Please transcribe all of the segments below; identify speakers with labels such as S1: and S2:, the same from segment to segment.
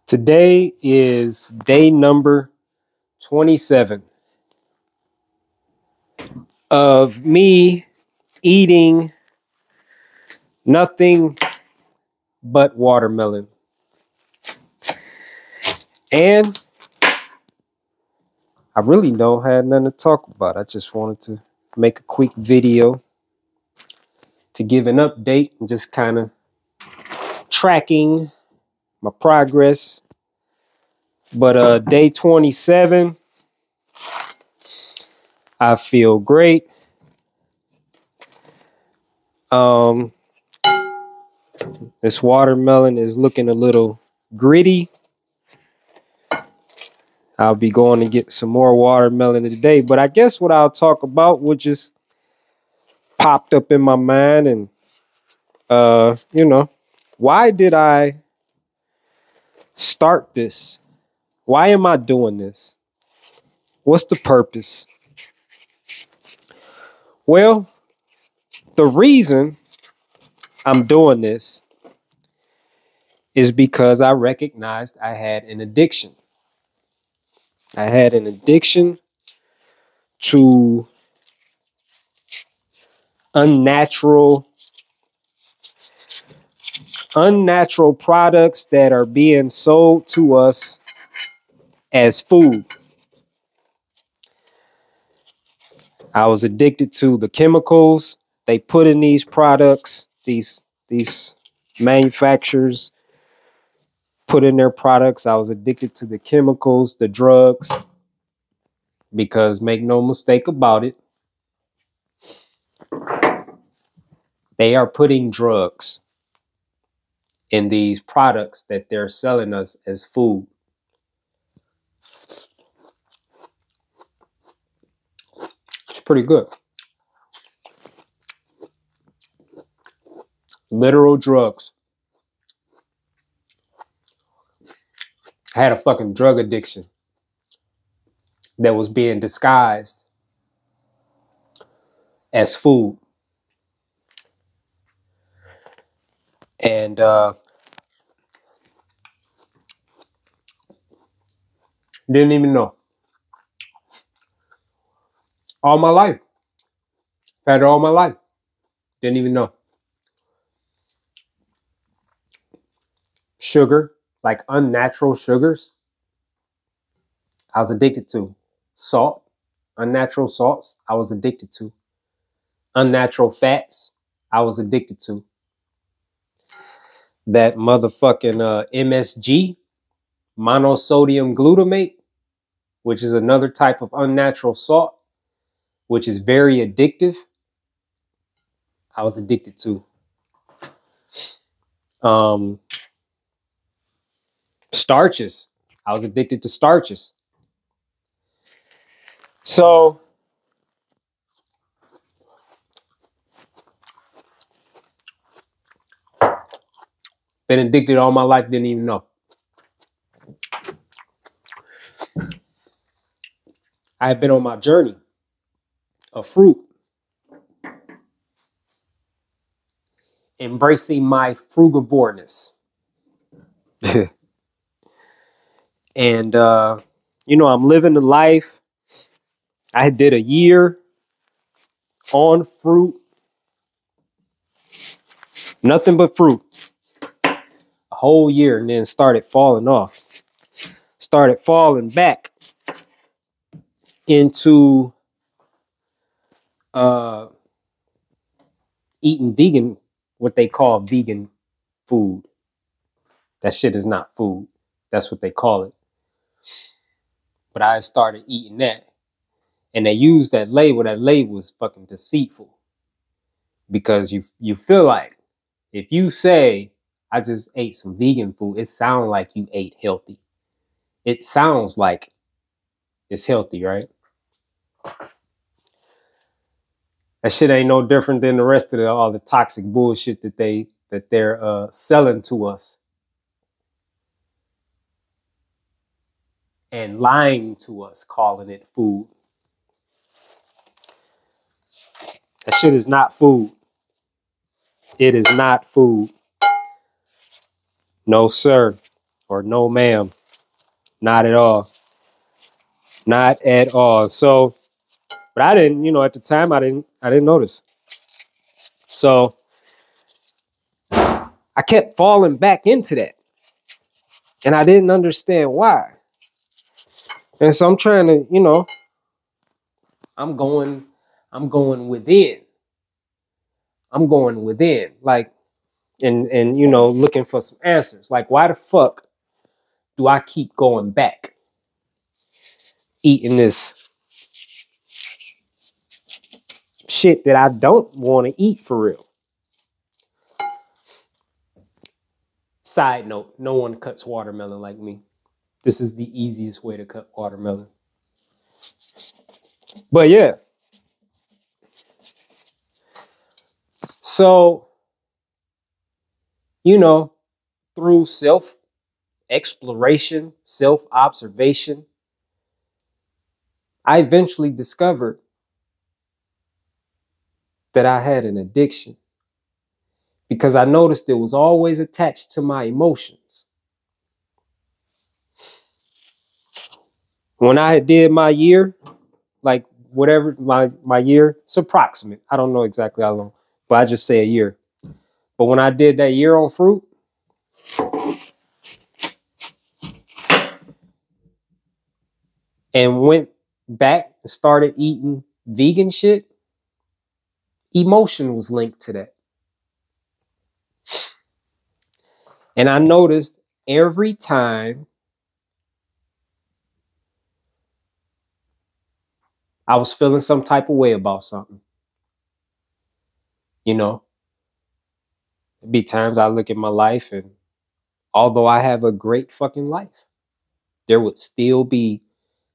S1: Today is day number 27 of me eating nothing but watermelon. And I really don't have nothing to talk about. I just wanted to make a quick video to give an update and just kind of tracking my progress. But day 27, I feel great. This watermelon is looking a little gritty. I'll be going to get some more watermelon today. But I guess what I'll talk about what just popped up in my mind, and why did I start this? Why am I doing this? What's the purpose? Well, the reason I'm doing this is because I recognized I had an addiction. I had an addiction to unnatural products that are being sold to us as food. I was addicted to the chemicals they put in these products. These manufacturers put in their products. I was addicted to the chemicals, the drugs, because make no mistake about it, they are putting drugs in these products that they're selling us as food. It's pretty good. Literal drugs. I had a fucking drug addiction that was being disguised as food. And didn't even know. All my life. Had it all my life. Didn't even know. Sugar, like unnatural sugars, I was addicted to. Salt, unnatural salts, I was addicted to. Unnatural fats, I was addicted to. That motherfucking MSG, monosodium glutamate, which is another type of unnatural salt, which is very addictive, I was addicted to. Starches, I was addicted to starches. So been addicted all my life, didn't even know. I have been on my journey of fruit, embracing my frugivoreness. And, I'm living the life. I did a year on fruit, nothing but fruit, a whole year, and then started falling off, started falling back into eating vegan, what they call vegan food. That shit is not food. That's what they call it. But I started eating that. And they used that label. That label was fucking deceitful. Because you feel like if you say, I just ate some vegan food, it sounds like you ate healthy. It sounds like it's healthy, right? That shit ain't no different than the rest of all the toxic bullshit that they're selling to us and lying to us, calling it food. That shit is not food. It is not food. No, sir. or no ma'am. Not at all. Not at all. So, but I didn't, you know, at the time I didn't notice. So I kept falling back into that. And I didn't understand why. And so I'm trying to, you know, I'm going within. I'm going within. Like, and you know, looking for some answers. Like, why the fuck do I keep going back? Eating this shit that I don't want to eat for real. Side note, no one cuts watermelon like me. This is the easiest way to cut watermelon. But yeah. So, you know, through self-exploration, self-observation, I eventually discovered that I had an addiction because I noticed it was always attached to my emotions. When I did my year, like whatever my year, it's approximate. I don't know exactly how long, but I just say a year. But when I did that year on fruit, and went back and started eating vegan shit, emotion was linked to that. And I noticed every time I was feeling some type of way about something, you know, there'd be times I look at my life and although I have a great fucking life, there would still be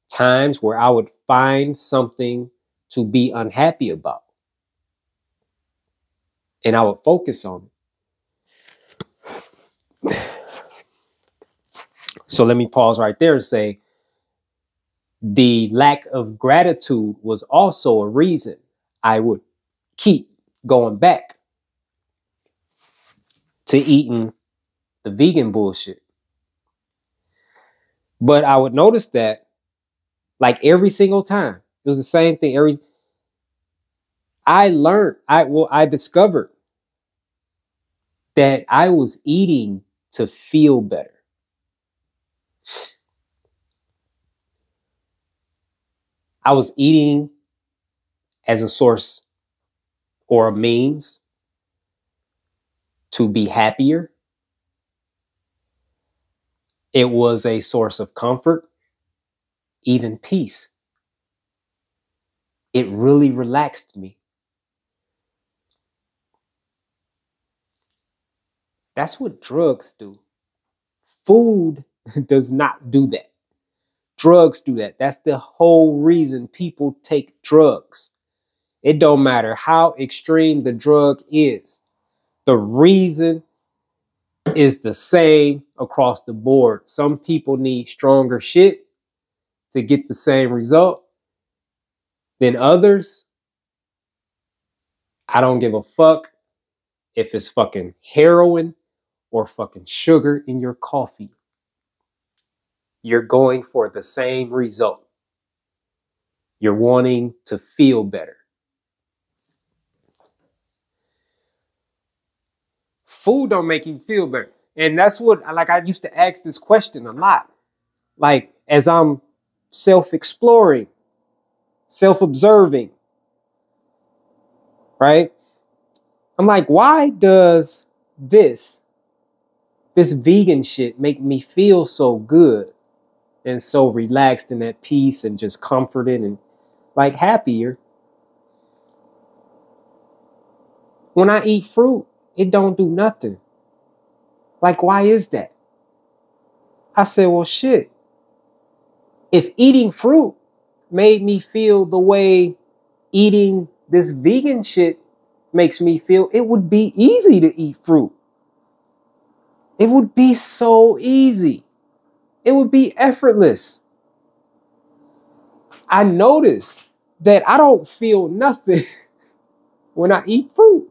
S1: times where I would find something to be unhappy about. And I would focus on it. So let me pause right there and say, the lack of gratitude was also a reason I would keep going back to eating the vegan bullshit. But I would notice that like every single time, it was the same thing. I discovered that I was eating to feel better. I was eating as a source or a means to be happier. It was a source of comfort, even peace. It really relaxed me. That's what drugs do. Food does not do that. Drugs do that. That's the whole reason people take drugs. It don't matter how extreme the drug is. The reason is the same across the board. Some people need stronger shit to get the same result than others. I don't give a fuck if it's fucking heroin or fucking sugar in your coffee. You're going for the same result. You're wanting to feel better. Food don't make you feel better. And that's what, like, I used to ask this question a lot. Like, as I'm self-exploring, self-observing, right? I'm like, why does this vegan shit make me feel so good and so relaxed and at peace and just comforted and like happier? When I eat fruit, it don't do nothing. Like, why is that? I said, well, shit. If eating fruit made me feel the way eating this vegan shit makes me feel, it would be easy to eat fruit. It would be so easy. It would be effortless. I noticed that I don't feel nothing when I eat fruit.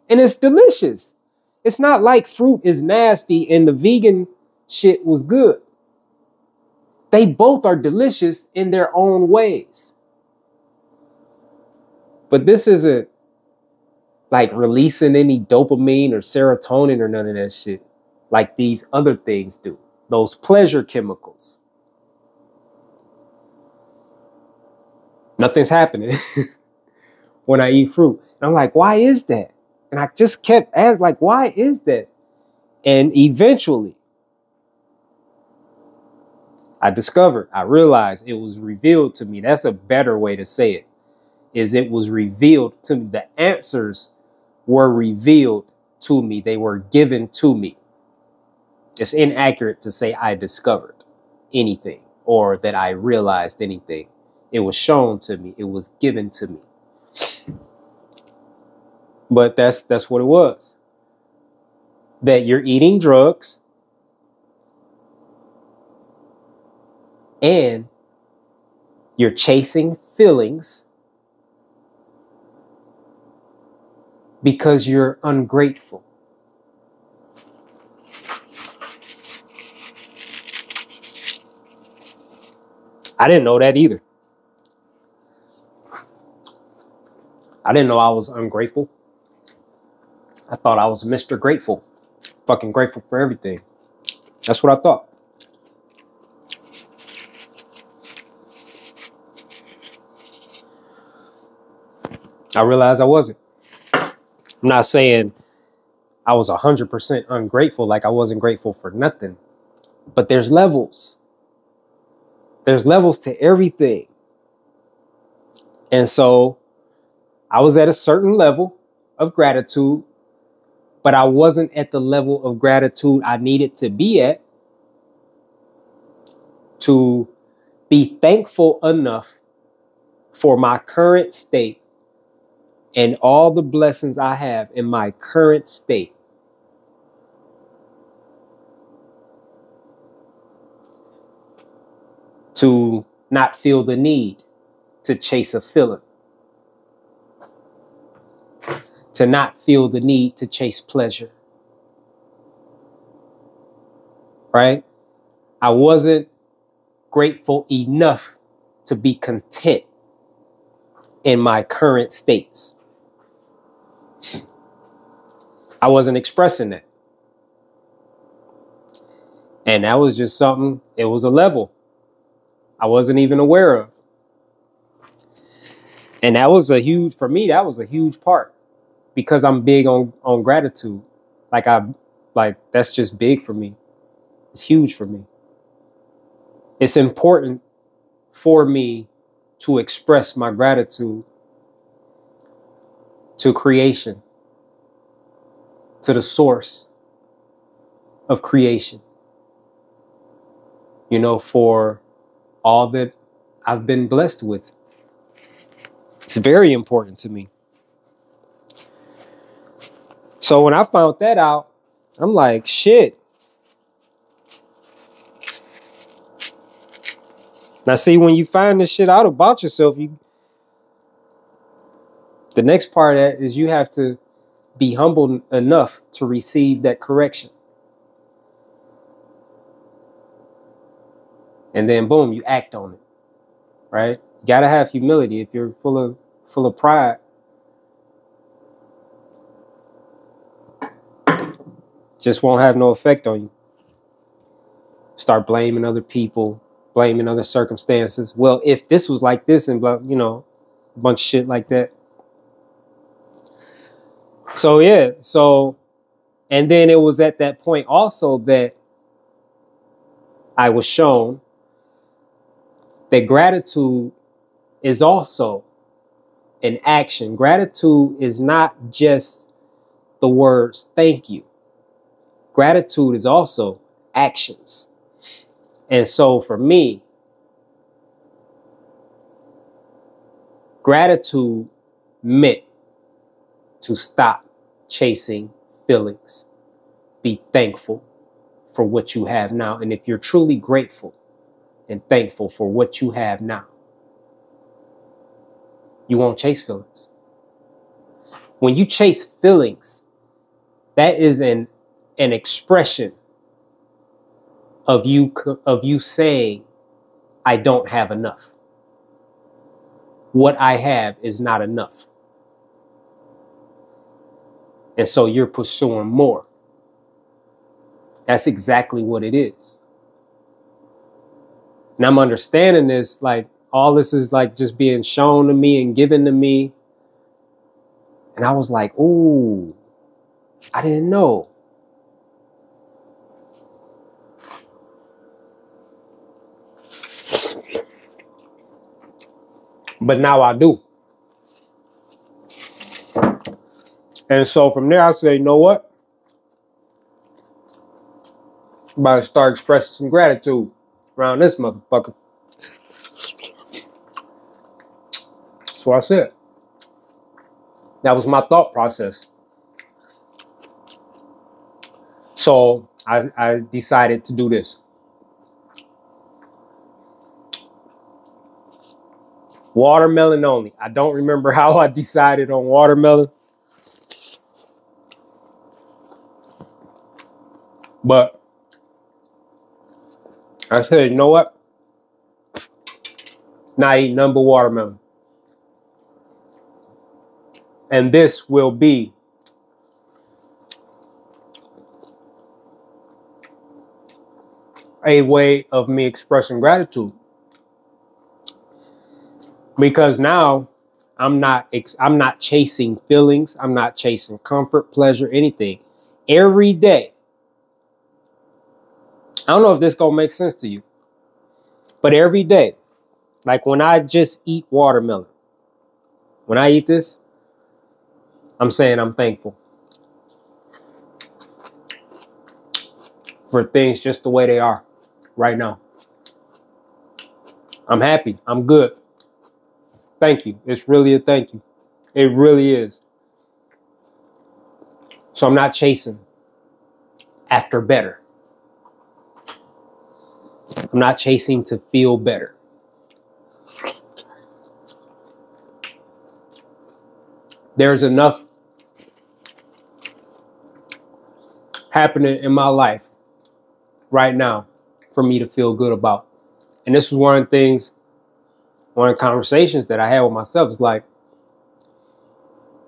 S1: And it's delicious. It's not like fruit is nasty and the vegan shit was good. They both are delicious in their own ways. But this isn't like releasing any dopamine or serotonin or none of that shit like these other things do. Those pleasure chemicals. Nothing's happening when I eat fruit. And I'm like, why is that? And I just kept asking, like, why is that? And eventually, I realized it was revealed to me. That's a better way to say it, is it was revealed to me. The answers were revealed to me. They were given to me. It's inaccurate to say I discovered anything or that I realized anything. It was shown to me. It was given to me. But that's what it was. That you're eating drugs and you're chasing feelings because you're ungrateful. I didn't know that either. I didn't know I was ungrateful. I thought I was Mr. Grateful. Fucking grateful for everything. That's what I thought. I realized I wasn't. I'm not saying I was 100% ungrateful, like I wasn't grateful for nothing. But there's levels. There's levels to everything. And so I was at a certain level of gratitude, but I wasn't at the level of gratitude I needed to be at to be thankful enough for my current state and all the blessings I have in my current state. To not feel the need to chase a feeling. To not feel the need to chase pleasure. Right? I wasn't grateful enough to be content in my current states. I wasn't expressing that. And that was just something, it was a level I wasn't even aware of. And that was for me, that was a huge part because I'm big on gratitude. That's just big for me. It's huge for me. It's important for me to express my gratitude to creation, to the source of creation, for all that I've been blessed with. It's very important to me. So when I found that out, I'm like, shit. Now, see, when you find this shit out about yourself, the next part of that is you have to be humble enough to receive that correction. And then, boom, you act on it, right? You got to have humility. If you're full of pride, just won't have no effect on you. Start blaming other people, blaming other circumstances. Well, if this was like this and blah, a bunch of shit like that. So, yeah. And then it was at that point also that I was shown that gratitude is also an action. Gratitude is not just the words thank you. Gratitude is also actions. And so for me, gratitude meant to stop chasing feelings. Be thankful for what you have now. And if you're truly grateful and thankful for what you have now, you won't chase feelings. When you chase feelings, that is an expression of you saying, I don't have enough. What I have is not enough. And so you're pursuing more. That's exactly what it is. And I'm understanding this, like all this is like just being shown to me and given to me. And I was like, ooh, I didn't know. But now I do. And so from there, I say, you know what? I'm about to start expressing some gratitude around this motherfucker. So I said, that was my thought process. So I decided to do this. Watermelon only. I don't remember how I decided on watermelon. But I said, you know what? Now I eat nothing but watermelon. And this will be a way of me expressing gratitude. Because now I'm not chasing feelings. I'm not chasing comfort, pleasure, anything. Every day. I don't know if this gonna make sense to you. But every day, like when I just eat watermelon, when I eat this, I'm saying I'm thankful for things just the way they are right now. I'm happy. I'm good. Thank you. It's really a thank you. It really is. So I'm not chasing after better. I'm not chasing to feel better. There's enough happening in my life right now for me to feel good about. And this was one of the things, one of the conversations that I had with myself is like,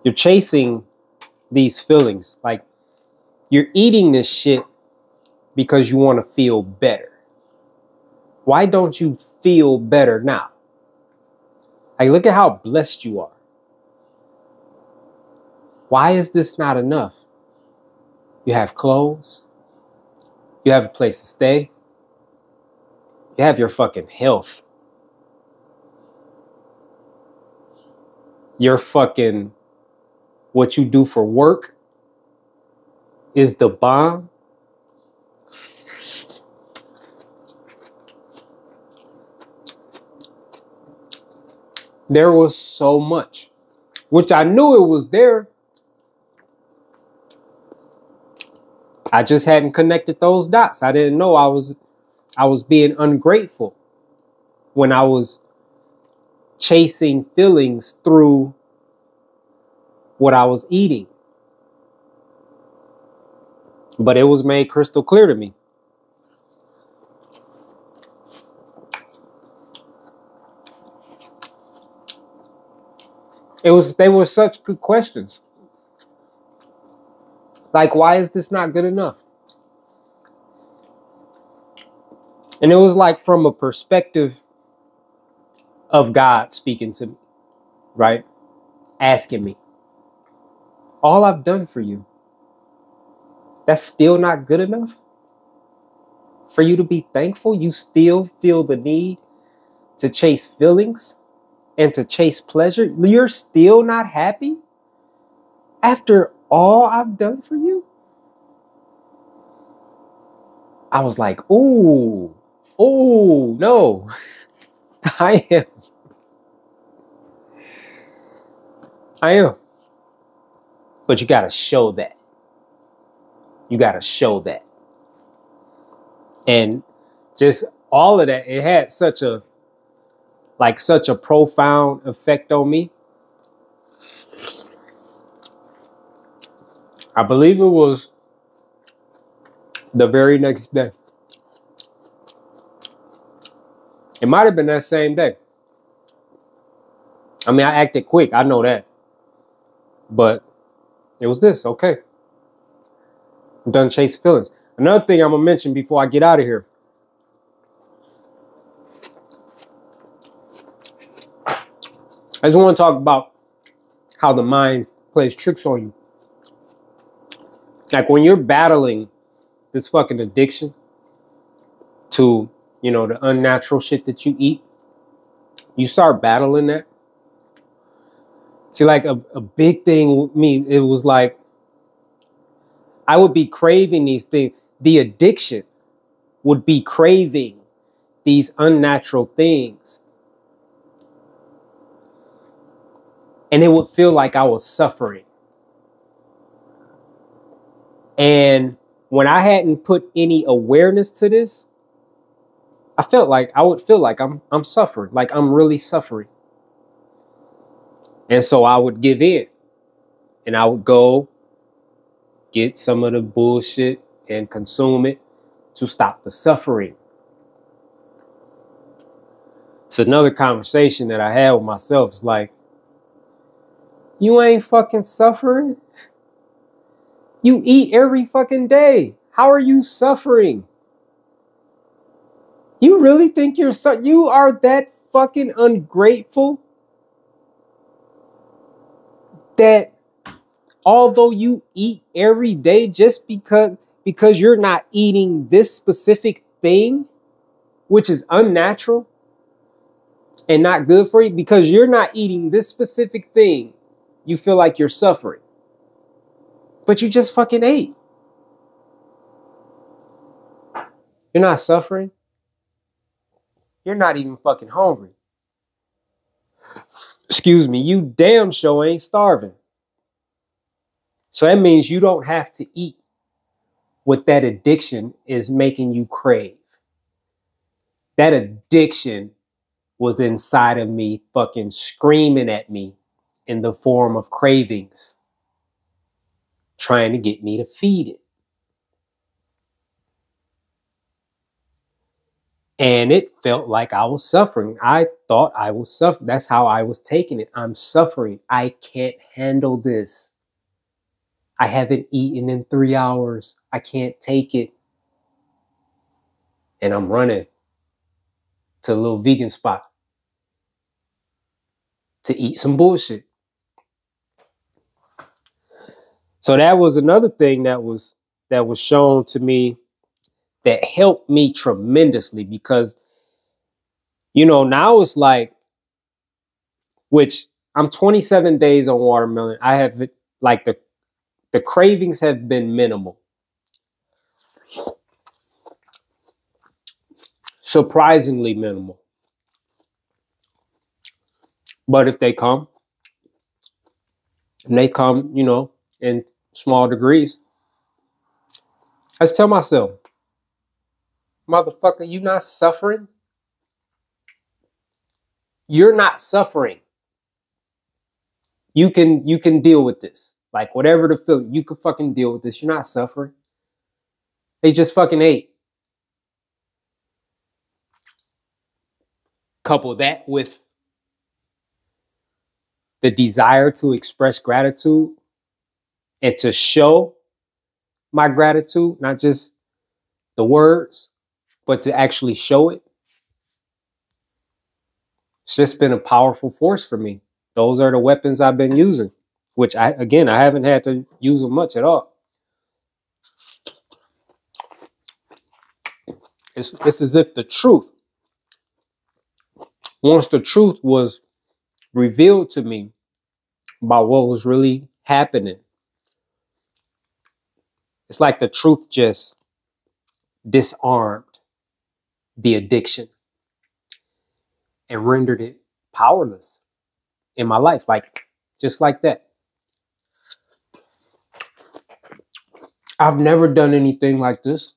S1: you're chasing these feelings. Like you're eating this shit because you want to feel better. Why don't you feel better now? Like, look at how blessed you are. Why is this not enough? You have clothes. You have a place to stay. You have your fucking health. Your fucking, what you do for work is the bomb. There was so much, which I knew it was there. I just hadn't connected those dots. I didn't know I was being ungrateful when I was chasing feelings through what I was eating. But it was made crystal clear to me. They were such good questions. Like, why is this not good enough? And it was like from a perspective of God speaking to me, right? Asking me, all I've done for you, that's still not good enough? For you to be thankful, you still feel the need to chase feelings and to chase pleasure? You're still not happy after all I've done for you? I was like, ooh, no. I am. But you got to show that. You got to show that. And just all of that, it had such a profound effect on me. I believe it was the very next day. It might have been that same day. I mean, I acted quick. I know that. But it was this. Okay. I'm done chasing feelings. Another thing I'm going to mention before I get out of here. I just want to talk about how the mind plays tricks on you. Like when you're battling this fucking addiction to, you know, the unnatural shit that you eat, you start battling that. See, like a big thing with me, it was like I would be craving these things. The addiction would be craving these unnatural things. And it would feel like I was suffering. And when I hadn't put any awareness to this, I would feel like I'm suffering, like I'm really suffering. And so I would give in and I would go get some of the bullshit and consume it to stop the suffering. It's another conversation that I had with myself. It's like, you ain't fucking suffering. You eat every fucking day. How are you suffering? You really think you are that fucking ungrateful that although you eat every day just because you're not eating this specific thing, which is unnatural and not good for you, because you're not eating this specific thing, you feel like you're suffering. But you just fucking ate. You're not suffering. You're not even fucking hungry. Excuse me, you damn sure ain't starving. So that means you don't have to eat what that addiction is making you crave. That addiction was inside of me fucking screaming at me in the form of cravings, trying to get me to feed it. And it felt like I was suffering. I thought I was suffering. That's how I was taking it. I'm suffering. I can't handle this. I haven't eaten in 3 hours. I can't take it. And I'm running to a little vegan spot to eat some bullshit. So that was another thing that was shown to me that helped me tremendously, because, you know, now it's like, which I'm 27 days on watermelon. I have like the cravings have been minimal. Surprisingly minimal. But if they come, and they come, you know, in small degrees, I just tell myself, motherfucker, you not suffering? You're not suffering. You can deal with this. Like whatever the feeling, you can fucking deal with this. You're not suffering. They just fucking ate. Couple that with the desire to express gratitude and to show my gratitude, not just the words, but to actually show it. It's just been a powerful force for me. Those are the weapons I've been using, which I haven't had to use them much at all. It's as if the truth, once the truth was revealed to me about what was really happening, it's like the truth just disarmed the addiction and rendered it powerless in my life, like just like that. I've never done anything like this.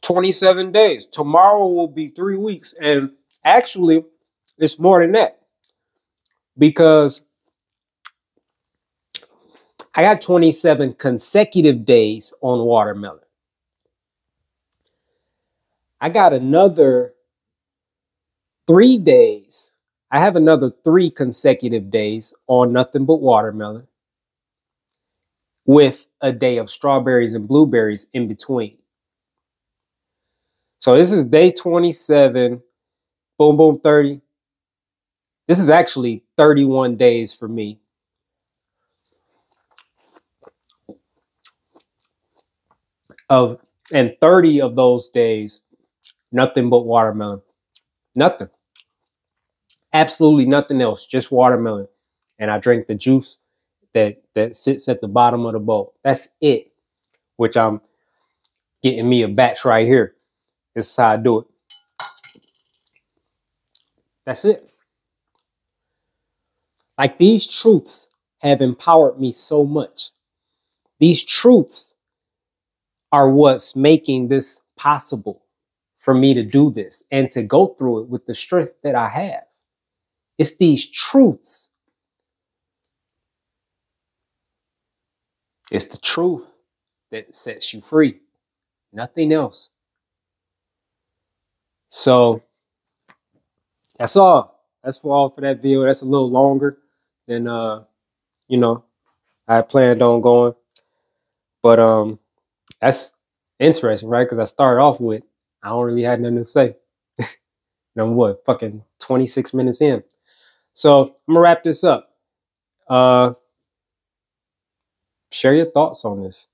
S1: 27 days. Tomorrow will be 3 weeks. And actually, it's more than that, because I got 27 consecutive days on watermelon. I got another 3 days. I have another 3 consecutive days on nothing but watermelon with a day of strawberries and blueberries in between. So this is day 27, boom, boom, 30. This is actually 31 days for me. And 30 of those days, nothing but watermelon. Nothing. Absolutely nothing else, just watermelon. And I drink the juice that sits at the bottom of the bowl. That's it. Which I'm getting me a batch right here. This is how I do it. That's it. Like, these truths have empowered me so much. These truths are what's making this possible for me to do this and to go through it with the strength that I have. It's these truths. It's the truth that sets you free. Nothing else. So that's all. That's for all for that video. That's a little longer than you know, I planned on going. But that's interesting, right? Because I started off with, I don't really have nothing to say. And I'm what, fucking 26 minutes in. So I'm gonna wrap this up. Share your thoughts on this.